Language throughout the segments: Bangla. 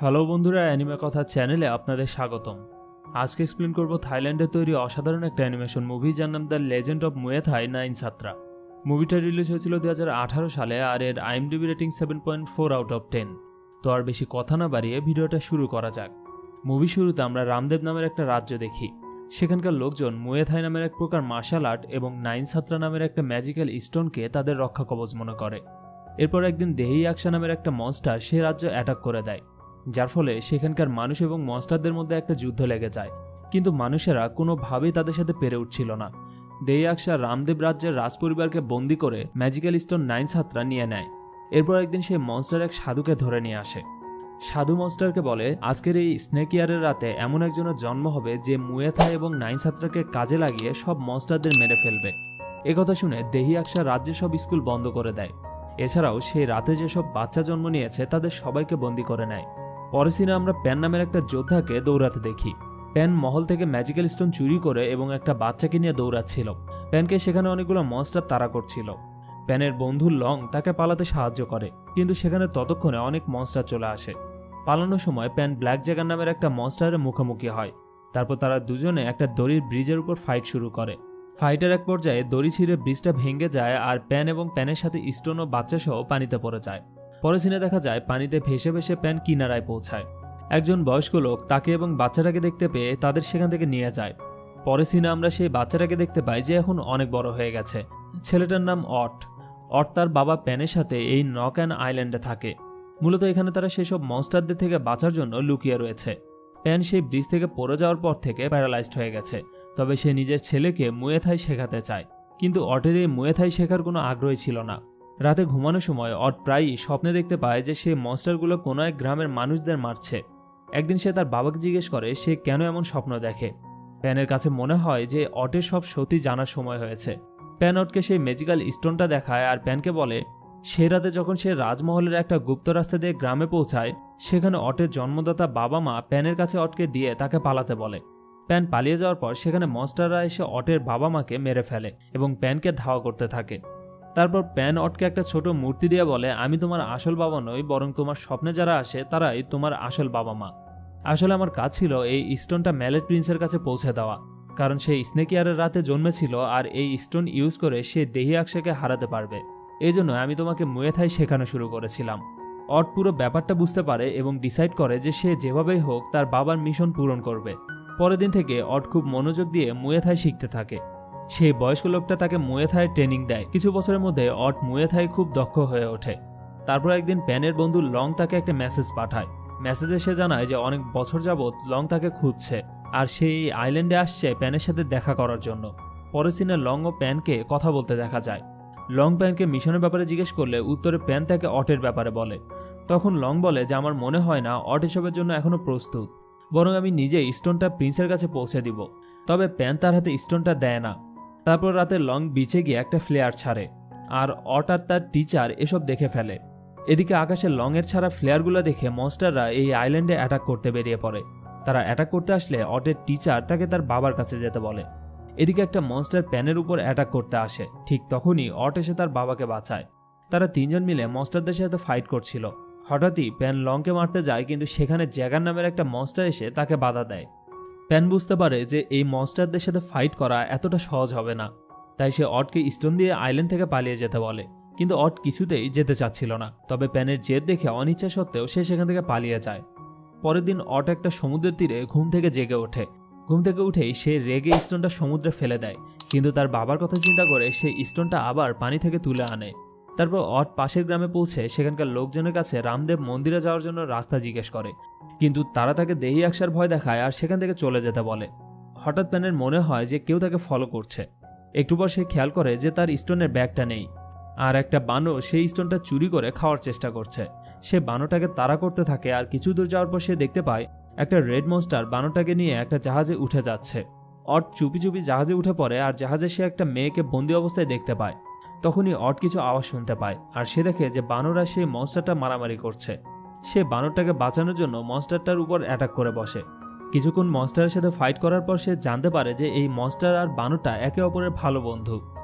হ্যালো বন্ধুরা, অ্যানিমে কথা চ্যানেলে আপনাদের স্বাগতম। আজকে এক্সপ্লেন করব থাইল্যান্ডে তৈরি অসাধারণ একটা অ্যানিমেশন মুভি যার নাম দ্য লেজেন্ড অফ মুয়ে থাই 9 সাত্রা। মুভিটা রিলিজ হয়েছিল 2018 সালে আর এর আইএমডিবি রেটিং 7.4 আউট অফ 10। তো আর বেশি কথা না বাড়িয়ে ভিডিওটা শুরু করা যাক। মুভি শুরুতে আমরা রামদেব নামের একটা রাজ্য দেখি। সেখানকার লোকজন মুয়ে থাই নামের এক প্রকার মার্শাল আর্ট এবং 9 সাত্রা নামের একটা ম্যাজিক্যাল স্টোনকে তাদের রক্ষা কবচ মনে করে। এরপর একদিন দেহি আকশা নামের একটা মনস্টার সে রাজ্য অ্যাটাক করে দেয়, যার ফলে সেখানকার মানুষ এবং মনস্টারদের মধ্যে একটা যুদ্ধ লেগে যায়। কিন্তু মানুষেরা কোনোভাবেই তাদের সাথে পেরে উঠছিল না। দেহি আকশা রামদেব রাজ্যের রাজপরিবারকে বন্দি করে ম্যাজিক্যাল স্টোন 9 সাত্রা নিয়ে নেয়। এরপর একদিন সেই মনস্টার এক সাধুকে ধরে নিয়ে আসে। সাধু মনস্টারকে বলে, আজকের এই স্নেক ইয়ারের রাতে এমন একজনের জন্ম হবে যে মুয়ে থাই এবং 9 সাত্রাকে কাজে লাগিয়ে সব মনস্টারদের মেরে ফেলবে। একথা শুনে দেহি আকশা রাজ্যের সব স্কুল বন্ধ করে দেয়। এছাড়াও সেই রাতে যেসব বাচ্চা জন্ম নিয়েছে তাদের সবাইকে বন্দি করে নেয়। পরের সিনে আমরা প্যান নামের একটা যোদ্ধাকে দৌড়াতে দেখি। প্যান মহল থেকে ম্যাজিক্যাল স্টোন চুরি করে এবং একটা বাচ্চাকে নিয়ে দৌড়াচ্ছিল। প্যানকে সেখানে অনেকগুলো মনস্টার তাড়া করছিল। প্যানের বন্ধু লং তাকে পালাতে সাহায্য করে, কিন্তু সেখানে ততক্ষণে অনেক মনস্টার চলে আসে। পালানোর সময় প্যান ব্ল্যাক জ্যাগার নামের একটা মনস্টারের মুখোমুখি হয়। তারপর তারা দুজনে একটা দড়ির ব্রিজের উপর ফাইট শুরু করে। ফাইটের এক পর্যায়ে দড়ি ছিঁড়ে ব্রিজটা ভেঙে যায় আর প্যান এবং প্যানের সাথে স্টোন ও বাচ্চা সহ পানিতে পড়ে যায়। পরের সিনে দেখা যায় পানিতে ভেসে ভেসে প্যান কিনারায় পৌঁছায়। একজন বয়স্ক লোক তাকে এবং বাচ্চাটাকে দেখতে পেয়ে তাদের সেখান থেকে নিয়ে যায়। পরের সিনে আমরা সেই বাচ্চাটাকে দেখতে পাই যে এখন অনেক বড় হয়ে গেছে। ছেলেটার নাম অট। তার বাবা প্যানের সাথে এই নক অ্যান্ড আইল্যান্ডে থাকে। মূলত এখানে তারা সেসব মনস্টারদের থেকে বাঁচার জন্য লুকিয়ে রয়েছে। প্যান সেই ব্রিজ থেকে পড়ে যাওয়ার পর থেকে প্যারালাইজড হয়ে গেছে, তবে সে নিজের ছেলেকে মুয়ে থাই শেখাতে চায়। কিন্তু অটের এই মুয়ে থাই শেখার কোনো আগ্রহী ছিল না। রাতে ঘুমানোর সময় অট প্রায়ই স্বপ্নে দেখতে পায় যে সে মনস্টারগুলো কোনো এক গ্রামের মানুষদের মারছে। একদিন সে তার বাবাকে জিজ্ঞেস করে সে কেন এমন স্বপ্ন দেখে। প্যানের কাছে মনে হয় যে অটের সব সত্যি জানার সময় হয়েছে। প্যান অটকে সেই ম্যাজিক্যাল স্টোনটা দেখায় আর প্যানকে বলে, সে রাতে যখন সে রাজমহলের একটা গুপ্ত রাস্তা দিয়ে গ্রামে পৌঁছায়, সেখানে অটের জন্মদাতা বাবা মা প্যানের কাছে অটকে দিয়ে তাকে পালাতে বলে। প্যান পালিয়ে যাওয়ার পর সেখানে মনস্টাররা এসে অটের বাবা মাকে মেরে ফেলে এবং প্যানকে ধাওয়া করতে থাকে। তারপর প্যান অটকে একটা ছোট মূর্তি দিয়ে বলে, আমি তোমার আসল বাবা নই, বরং তোমার স্বপ্নে যারা আসে তারাই তোমার আসল বাবা মা। আসলে আমার কাজ ছিল এই স্টোনটা ম্যালেট প্রিন্সের কাছে পৌঁছে দেওয়া, কারণ সে স্নেক ইয়ারের রাতে জন্মেছিল আর এই স্টোন ইউজ করে সে দেহি আকশাকে হারাতে পারবে। এই জন্য আমি তোমাকে মুয়ে থাই শেখানো শুরু করেছিলাম। অট পুরো ব্যাপারটা বুঝতে পারে এবং ডিসাইড করে যে সে যেভাবেই হোক তার বাবার মিশন পূরণ করবে। পরের দিন থেকে অট খুব মনোযোগ দিয়ে মুয়ে থাই শিখতে থাকে। সেই বয়স্ক লোকটা তাকে মুয়ে থাইয়ের ট্রেনিং দেয়। কিছু বছরের মধ্যে অট মুয়ে থাই খুব দক্ষ হয়ে ওঠে। তারপর একদিন প্যানের বন্ধু লং তাকে একটা মেসেজ পাঠায়। মেসেজে সে জানায় যে অনেক বছর যাবৎ লং তাকে খুঁজছে আর সেই আইল্যান্ডে আসছে প্যানের সাথে দেখা করার জন্য। পরের সিনে লং ও প্যানকে কথা বলতে দেখা যায়। লং প্যানকে মিশনের ব্যাপারে জিজ্ঞেস করলে উত্তরে প্যান তাকে অটের ব্যাপারে বলে। তখন লং বলে যে আমার মনে হয় না অট এসবের জন্য এখনো প্রস্তুত, বরং আমি নিজেই স্টোনটা প্রিন্সের কাছে পৌঁছে দিব। তবে প্যান তার হাতে স্টোনটা দেয় না। তারপর রাতে লং বিচে গিয়ে একটা ফ্লেয়ার ছাড়ে আর অট আর তার টিচার এসব দেখে ফেলে। এদিকে আকাশে লং এর ছাড়া ফ্লেয়ারগুলো দেখে মনস্টাররা এই আইল্যান্ডে অ্যাটাক করতে বেরিয়ে পড়ে। তারা অ্যাটাক করতে আসলে অটের টিচার তাকে তার বাবার কাছে যেতে বলে। এদিকে একটা মনস্টার প্যানের উপর অ্যাটাক করতে আসে। ঠিক তখনই অট এসে তার বাবাকে বাঁচায়। তারা তিনজন মিলে মনস্টারদের সাথে ফাইট করছিল। হঠাৎই প্যান লংকে মারতে যায়, কিন্তু সেখানে জ্যাগার নামের একটা মনস্টার এসে তাকে বাধা দেয়। প্যান বুঝতে পারে যে এই মনস্টারদের সাথে ফাইট করা এতটা সহজ হবে না, তাই সে অটকে স্টোন দিয়ে আইল্যান্ড থেকে পালিয়ে যেতে বলে। কিন্তু অট কিছুতেই যেতে চাচ্ছিল না। তবে প্যানের জেদ দেখে অনিচ্ছা সত্ত্বেও সে সেখান থেকে পালিয়ে যায়। পরের দিন অট একটা সমুদ্রের তীরে ঘুম থেকে জেগে ওঠে। ঘুম থেকে উঠেই সে রেগে স্টোনটা সমুদ্রে ফেলে দেয়, কিন্তু তার বাবার কথা চিন্তা করে সে স্টোনটা আবার পানি থেকে তুলে আনে। তারপর অট পাশের গ্রামে পৌঁছে সেখানকার লোকজনের কাছে রামদেব মন্দিরে যাওয়ার জন্য রাস্তা জিজ্ঞেস করে, কিন্তু তারা তাকে দেহি আকশার ভয় দেখায় আর সেখান থেকে চলে যেতে বলে। হঠাৎ প্যানের মনে হয় যে কেউ তাকে ফলো করছে। একটু পর সে খেয়াল করে যে তার স্টোনের ব্যাগটা নেই আর একটা বানর সেই স্টোনটা চুরি করে খাওয়ার চেষ্টা করছে। সে বানরটাকে তাড়া করতে থাকে আর কিছু দূর যাওয়ার পর সে দেখতে পায় একটা রেড মনস্টার বানরটাকে নিয়ে একটা জাহাজে উঠে যাচ্ছে। অট চুপি চুপি জাহাজে উঠে পড়ে আর জাহাজে সে একটা মেয়েকে বন্দি অবস্থায় দেখতে পায়। তখনই অট কিছু আওয়াজ শুনতে পায় আর সে দেখে যে বানররা সেই মনস্টারটা মারামারি করছে। সে বানরটাকে বাঁচানোর জন্য মনস্টারটার উপর অ্যাটাক করে বসে। কিছুক্ষণ মনস্টারের সাথে ফাইট করার পর সে জানতে পারে যে এই মনস্টার আর বানরটা একে অপরের ভালো বন্ধু।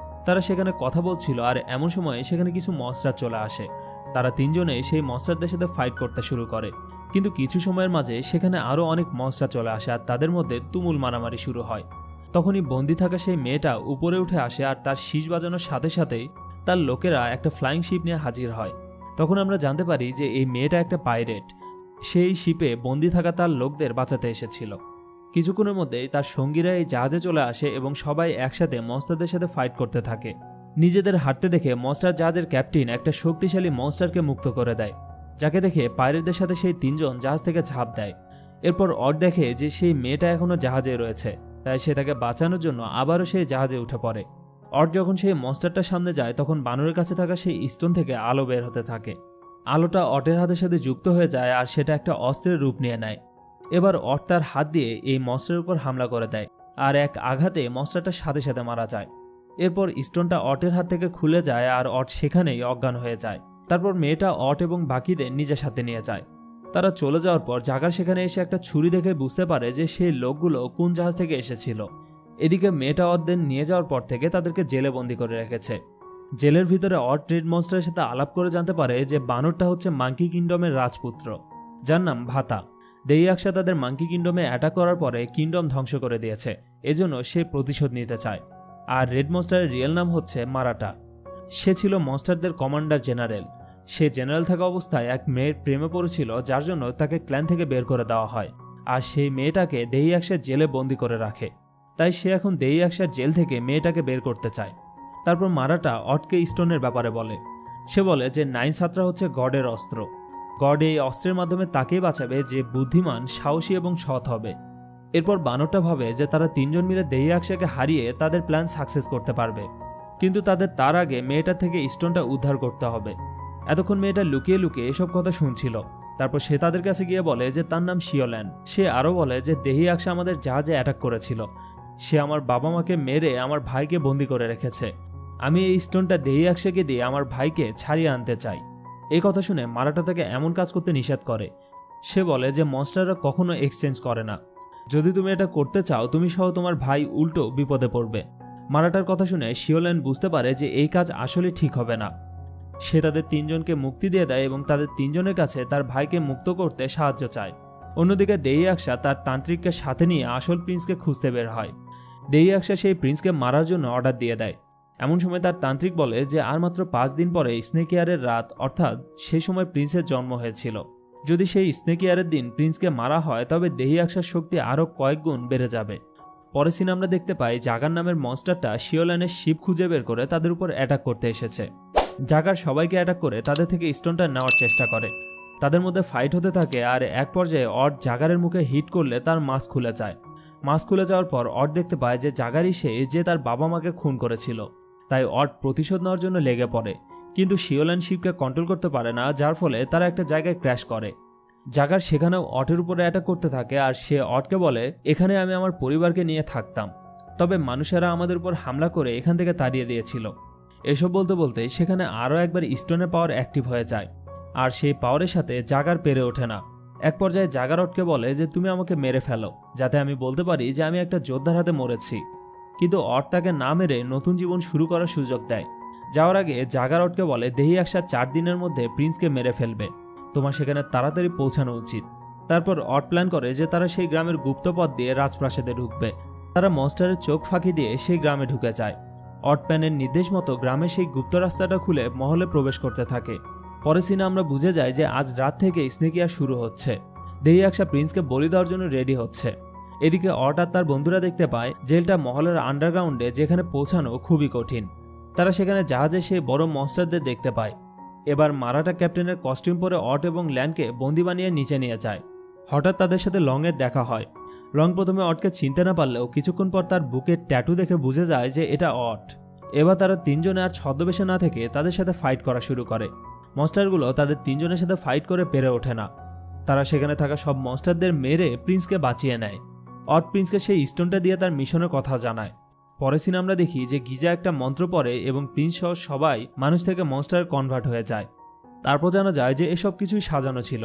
তারা সেখানে কথা বলছিল আর এমন সময় সেখানে কিছু মনস্টার চলে আসে। তারা তিনজনে সেই মনস্টারদের সাথে ফাইট করতে শুরু করে। কিন্তু কিছু সময়ের মাঝে সেখানে আরও অনেক মনস্টার চলে আসে আর তাদের মধ্যে তুমুল মারামারি শুরু হয়। তখনই বন্দি থাকা সেই মেয়েটা উপরে উঠে আসে আর তার শীষ বাজানোর সাথে সাথেই তার লোকেরা একটা ফ্লাইং শিপ নিয়ে হাজির হয়। তখন আমরা জানতে পারি যে এই মেয়েটা একটা পাইরেট, সেই শিপে বন্দি থাকা তার লোকদের বাঁচাতে এসেছিল। কিছুক্ষণের মধ্যেই তার সঙ্গীরা এই জাহাজে চলে আসে এবং সবাই একসাথে মনস্টারদের সাথে ফাইট করতে থাকে। নিজেদের হারতে দেখে মনস্টার জাহাজের ক্যাপ্টেন একটা শক্তিশালী মনস্টারকে মুক্ত করে দেয়, যাকে দেখে পাইরেটদের সাথে সেই তিনজন জাহাজ থেকে ঝাঁপ দেয়। এরপর অট দেখে যে সেই মেয়েটা এখনো জাহাজে রয়েছে, তাই সে তাকে বাঁচানোর জন্য আবারও সেই জাহাজে উঠে পড়ে। অট যখন সেই মনস্টারটার সামনে যায় তখন বানরের কাছে থাকা সেই স্টোন থেকে আলো বের হতে থাকে। আলোটা অটের হাতের সাথে যুক্ত হয়ে যায় আর সেটা একটা অস্ত্রের রূপ নিয়ে নেয়। এবার অট তার হাত দিয়ে এই মনস্টারের উপর হামলা করে দেয় আর এক আঘাতে মনস্টারটার সাথে সাথে মারা যায়। এরপর স্টোনটা অটের হাত থেকে খুলে যায় আর অট সেখানেই অজ্ঞান হয়ে যায়। তারপর মেয়েটা অট এবং বাকিদের নিজের সাথে নিয়ে যায়। তারা চলে যাওয়ার পর জাগার সেখানে এসে একটা ছুরি দেখে বুঝতে পারে যে সেই লোকগুলো কোন জাহাজ থেকে এসেছিল। এদিকে মেয়েটা অটদের নিয়ে যাওয়ার পর থেকে তাদেরকে জেলে বন্দি করে রেখেছে। জেলের ভিতরে অট রেড মনস্টারের সাথে আলাপ করে জানতে পারে যে বানরটা হচ্ছে মাঙ্কি কিংডমের রাজপুত্র, যার নাম ভাতা। দেইয়াকশা তাদের মাঙ্কি কিংডমে অ্যাটাক করার পরে কিংডম ধ্বংস করে দিয়েছে, এজন্য সে প্রতিশোধ নিতে চায়। আর রেড মনস্টারের রিয়েল নাম হচ্ছে মারাটা। সে ছিল মনস্টারদের কমান্ডার জেনারেল। সে জেনারেল থাকা অবস্থায় এক মেয়ের প্রেমে পড়েছিল, যার জন্য তাকে ক্ল্যান থেকে বের করে দেওয়া হয় আর সেই মেয়েটাকে দেইয়াকশার জেলে বন্দি করে রাখে। তাই সে এখন দেইয়াকশার জেল থেকে মেয়েটাকে বের করতে চায়। তারপর মারাটা অটকে স্টোনের ব্যাপারে বলে। সে বলে যে নাইন সাত্রা হচ্ছে গডের অস্ত্র। গড এই অস্ত্রের মাধ্যমে তাকেই বাঁচাবে যে বুদ্ধিমান, সাহসী এবং সৎ হবে। এরপর বানরটা ভাবে যে তারা তিনজন মিলে দেইয়াকশাকে হারিয়ে তাদের প্ল্যান সাকসেস করতে পারবে, কিন্তু তাদের তার আগে মেয়েটা থেকে স্টোনটা উদ্ধার করতে হবে। এতক্ষণ মেয়েটা লুকিয়ে লুকিয়ে এসব কথা শুনছিল। তারপর সে তাদের কাছে গিয়ে বলে যে তার নাম শিওল্যান। সে আরও বলে যে দেইয়াকশা আমাদের জাহাজে অ্যাটাক করেছিল, সে আমার বাবা মাকে মেরে আমার ভাইকে বন্দি করে রেখেছে। আমি এই স্টোনটা দেইয়াকশাকে দিয়ে আমার ভাইকে ছাড়িয়ে আনতে চাই। এই কথা শুনে মারাটা তাকে এমন কাজ করতে নিষেধ করে। সে বলে যে মনস্টাররা কখনো এক্সচেঞ্জ করে না, যদি তুমি এটা করতে চাও তুমি সহ তোমার ভাই উল্টো বিপদে পড়বে। মারাটার কথা শুনে শিওল্যান বুঝতে পারে যে এই কাজ আসলে ঠিক হবে না। সে তাদের তিনজনকে মুক্তি দিয়ে দেয় এবং তাদের তিনজনের কাছে তার ভাইকে মুক্ত করতে সাহায্য চায়। অন্যদিকে দেইয়াকশা তার তান্ত্রিককে সাথে নিয়ে আসল প্রিন্সকে খুঁজতে বের হয়। দেইয়াকশা সেই প্রিন্সকে মারার জন্য অর্ডার দিয়ে দেয়। এমন সময় তার তান্ত্রিক বলে যে আর মাত্র 5 দিন পরে স্নেক ইয়ারের রাত, অর্থাৎ সেই সময় প্রিন্সের জন্ম হয়েছিল। যদি সেই স্নেক ইয়ারের দিন প্রিন্সকে মারা হয় তবে দেইয়াকশার শক্তি আরও কয়েক গুণ বেড়ে যাবে। পরের সিনে আমরা দেখতে পাই জাগার নামের মনস্টারটা শিওল্যানের শিপ খুঁজে বের করে তাদের উপর অ্যাটাক করতে এসেছে। জাগার সবাইকে অ্যাটাক করে তাদের থেকে স্টোনটা নেওয়ার চেষ্টা করে। তাদের মধ্যে ফাইট হতে থাকে আর এক পর্যায়ে অট জাগারের মুখে হিট করলে তার মাস্ক খুলে যায়। মাস্ক খুলে যাওয়ার পর অট দেখতে পায় যে জাগারই সে যে তার বাবা মাকে খুন করেছিল। তাই অট প্রতিশোধ নেওয়ার জন্য লেগে পড়ে, কিন্তু শিওল্যান শিপকে কন্ট্রোল করতে পারে না, যার ফলে তারা একটা জায়গায় ক্র্যাশ করে। জাগার সেখানেও অটের উপরে অ্যাটাক করতে থাকে আর সে অটকে বলে এখানে আমি আমার পরিবারকে নিয়ে থাকতাম, তবে মানুষেরা আমাদের উপর হামলা করে এখান থেকে তাড়িয়ে দিয়েছিল। এসব বলতে বলতে সেখানে আরও একবার স্টোনের পাওয়ার অ্যাক্টিভ হয়ে যায় আর সেই পাওয়ারের সাথে জাগার পেরে ওঠে না। এক পর্যায়ে জাগার অটকে বলে যে তুমি আমাকে মেরে ফেলো, যাতে আমি বলতে পারি যে আমি একটা যোদ্ধার হাতে মরেছি। কিন্তু অট তাকে না মেরে নতুন জীবন শুরু করার সুযোগ দেয়। যাওয়ার আগে জাগার অটকে বলে দেইয়াকশা 4 দিনের মধ্যে প্রিন্সকে মেরে ফেলবে, তোমার সেখানে তাড়াতাড়ি পৌঁছানো উচিত। তারপর অট প্ল্যান করে যে তারা সেই গ্রামের গুপ্ত পথ দিয়ে রাজপ্রাসাদে ঢুকবে। তারা মনস্টারের চোখ ফাঁকি দিয়ে সেই গ্রামে ঢুকে যায়। অট প্ল্যানের নির্দেশ মতো গ্রামে সেই গুপ্ত রাস্তাটা খুলে মহলে প্রবেশ করতে থাকে। পরে সিনে আমরা বুঝে যাই যে আজ রাত থেকে স্নেক ইয়ার শুরু হচ্ছে। দেইয়াকশা প্রিন্সকে বলি দেওয়ার জন্য রেডি হচ্ছে। এদিকে অট আর তার বন্ধুরা দেখতে পায় জেলটা মহলের আন্ডারগ্রাউন্ডে, যেখানে পৌঁছানো খুবই কঠিন। তারা সেখানে জাহাজে সেই বড় মনস্টারদের দেখতে পায়। এবার মারাটা ক্যাপ্টেনের কস্টিউম পরে অট এবং ল্যানকে বন্দি বানিয়ে নিচে নিয়ে যায়। হঠাৎ তাদের সাথে লংয়ের দেখা হয়। লং প্রথমে অটকে চিনতে না পারলেও কিছুক্ষণ পর তার বুকের ট্যাটু দেখে বুঝে যায় যে এটা অট। এবার তারা তিনজনে আর ছদ্মবেশে না থেকে তাদের সাথে ফাইট করা শুরু করে। মনস্টারগুলো তাদের তিনজনের সাথে ফাইট করে পেরে ওঠে না। তারা সেখানে থাকা সব মনস্টারদের মেরে প্রিন্সকে বাঁচিয়ে নেয়। অট প্রিন্সকে সেই স্টোনটা দিয়ে তার মিশনের কথা জানায়। পরের সিনে আমরা দেখি যে গিজা একটা মন্ত্র পড়ে এবং প্রিন্স সহ সবাই মানুষ থেকে মনস্টার কনভার্ট হয়ে যায়। তারপর জানা যায় যে এসব কিছুই সাজানো ছিল।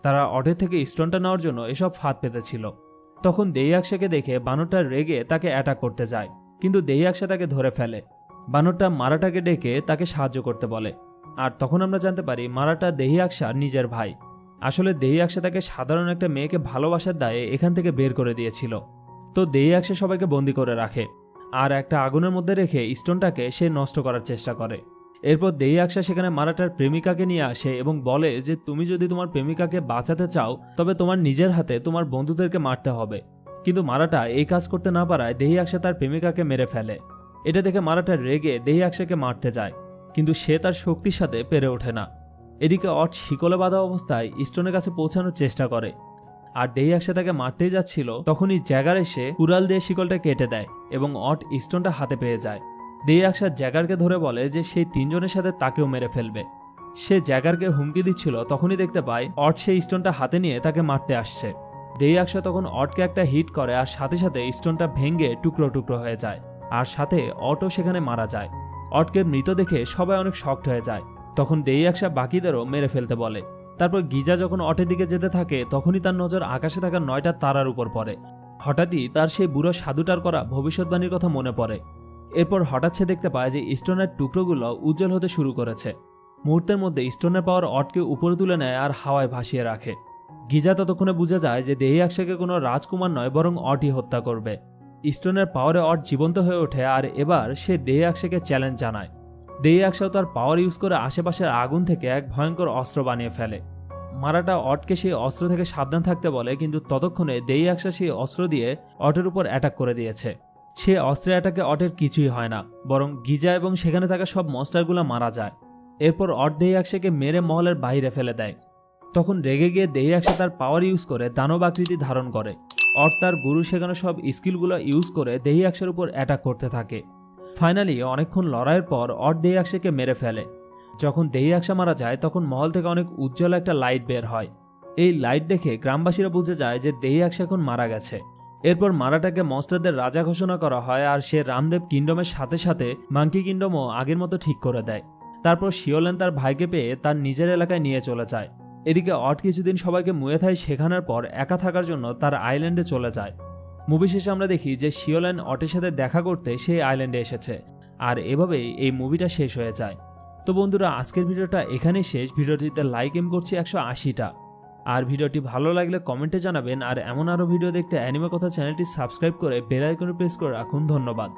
তারা অটের থেকে স্টোনটা নেওয়ার জন্য এসব ফাঁদ পেতেছিল। তখন দেইয়াকশাকে দেখে বানরটা রেগে তাকে অ্যাটাক করতে যায়, কিন্তু দেইয়াকশা তাকে ধরে ফেলে। বানরটা মারাটাকে ডেকে তাকে সাহায্য করতে বলে। আর তখন আমরা জানতে পারি মারাটা দেইয়াকশার নিজের ভাই। আসলে দেইয়াকশা তাকে সাধারণ একটা মেয়েকে ভালোবাসার দায়ে এখান থেকে বের করে দিয়েছিল। তো দেইয়াকশা সবাইকে বন্দি করে রাখে আর একটা আগুনের মধ্যে রেখে স্টোনটাকে সে নষ্ট করার চেষ্টা করে। এরপর দেইয়াকশা সেখানে মারাটার প্রেমিকাকে নিয়ে আসে এবং বলে যে তুমি যদি তোমার প্রেমিকাকে বাঁচাতে চাও তবে তোমার নিজের হাতে তোমার বন্ধুদেরকে মারতে হবে। কিন্তু মারাটা এই কাজ করতে না পারায় দেইয়াকশা তার প্রেমিকাকে মেরে ফেলে। এটা দেখে মারাটা রেগে দেইয়াকশাকে মারতে যায়, কিন্তু সে তার শক্তির সাথে পেরে ওঠে না। এদিকে অট শিকলে বাঁধা অবস্থায় স্টোনের কাছে পৌঁছানোর চেষ্টা করে, আর দেইয়াকশা তাকে মারতেই যাচ্ছিল তখনই জ্যাগার এসে কুড়াল দিয়ে শিকলটা কেটে দেয় এবং অট স্টোনটা হাতে পেয়ে যায়। দেইয়াকশা জ্যাগারকে ধরে বলে যে সেই তিনজনের সাথে তাকেও মেরে ফেলবে। সে জ্যাগারকে হুমকি দিচ্ছিল, তখনই দেখতে পায় অট সেই স্টোনটা হাতে নিয়ে তাকে মারতে আসছে। দেইয়াকশা তখন অটকে একটা হিট করে আর সাথে সাথে স্টোনটা ভেঙে টুকরো টুকরো হয়ে যায়, আর সাথে অটও সেখানে মারা যায়। অটকে মৃত দেখে সবাই অনেক শকড হয়ে যায়। তখন দেইয়াকশা বাকিদেরও মেরে ফেলতে বলে। তারপর গিজা যখন অটের দিকে যেতে থাকে তখনই তার নজর আকাশে থাকা 9টা তারার উপর পড়ে। হঠাৎই তার সেই বুড়ো সাধুটার করা ভবিষ্যৎবাণীর কথা মনে পড়ে। এরপর হঠাৎ সে দেখতে পায় যে স্টোনের টুকরোগুলো উজ্জ্বল হতে শুরু করেছে। মুহূর্তের মধ্যে স্টোনের পাওয়ার অটকে উপরে তুলে নেয় আর হাওয়ায় ভাসিয়ে রাখে। গিজা ততক্ষণে বুঝে যায় যে দেইয়াকশাকে কোনো রাজকুমার নয় বরং অটই হত্যা করবে। স্টোনের পাওয়ারে অট জীবন্ত হয়ে ওঠে আর এবার সে দেইয়াকশাকে চ্যালেঞ্জ জানায়। দেইয়াকশাও তার পাওয়ার ইউজ করে আশেপাশের আগুন থেকে এক ভয়ঙ্কর অস্ত্র বানিয়ে ফেলে। মারাটা অটকে সেই অস্ত্র থেকে সাবধান থাকতে বলে, কিন্তু ততক্ষণে দেইয়াকশা সেই অস্ত্র দিয়ে অটের উপর অ্যাটাক করে দিয়েছে। সে অস্ত্রের অ্যাটাকে অটের কিছুই হয় না, বরং গিজা এবং সেখানে থাকা সব মনস্টারগুলো মারা যায়। এরপর অট দেইয়াকশাকে মেরে মহলের বাইরে ফেলে দেয়। তখন রেগে গিয়ে দেইয়াকশা তার পাওয়ার ইউজ করে দানব আকৃতি ধারণ করে। অট তার গুরু শেখানো সব স্কিলগুলো ইউজ করে দেইয়াকশার উপর অ্যাটাক করতে থাকে। ফাইনালি অনেকক্ষণ লড়াইয়ের পর অট দেইয়াকশাকে মেরে ফেলে। যখন দেইয়াকশা মারা যায় তখন মহল থেকে অনেক উজ্জ্বল একটা লাইট বের হয়। এই লাইট দেখে গ্রামবাসীরা বুঝে যায় যে দেইয়াকশা এখন মারা গেছে। এরপর মারাটাকে মনস্টারদের রাজা ঘোষণা করা হয় আর সে রামদেব কিংডমের সাথে সাথে মাঙ্কি কিংডমও আগের মতো ঠিক করে দেয়। তারপর শিওলেন তার ভাইকে পেয়ে তার নিজের এলাকায় নিয়ে চলে যায়। এদিকে অট কিছুদিন সবাইকে মুয়ে থাই শেখানোর পর একা থাকার জন্য তার আইল্যান্ডে চলে যায়। মুভি শেষে আমরা দেখি যে শিওলেন অটের সাথে দেখা করতে সেই আইল্যান্ডে এসেছে, আর এভাবেই এই মুভিটা শেষ হয়ে যায়। তো বন্ধুরা, আজকের ভিডিওটা এখানেই শেষ। ভিডিওটিতে লাইক এম করছি 180টা। আর ভিডিওটি ভালো লাগলে কমেন্টে জানাবেন, আর এমন আরও ভিডিও দেখতে অ্যানিমে কথা চ্যানেলটি সাবস্ক্রাইব করে বেল আইকনে প্রেস করে রাখুন। ধন্যবাদ।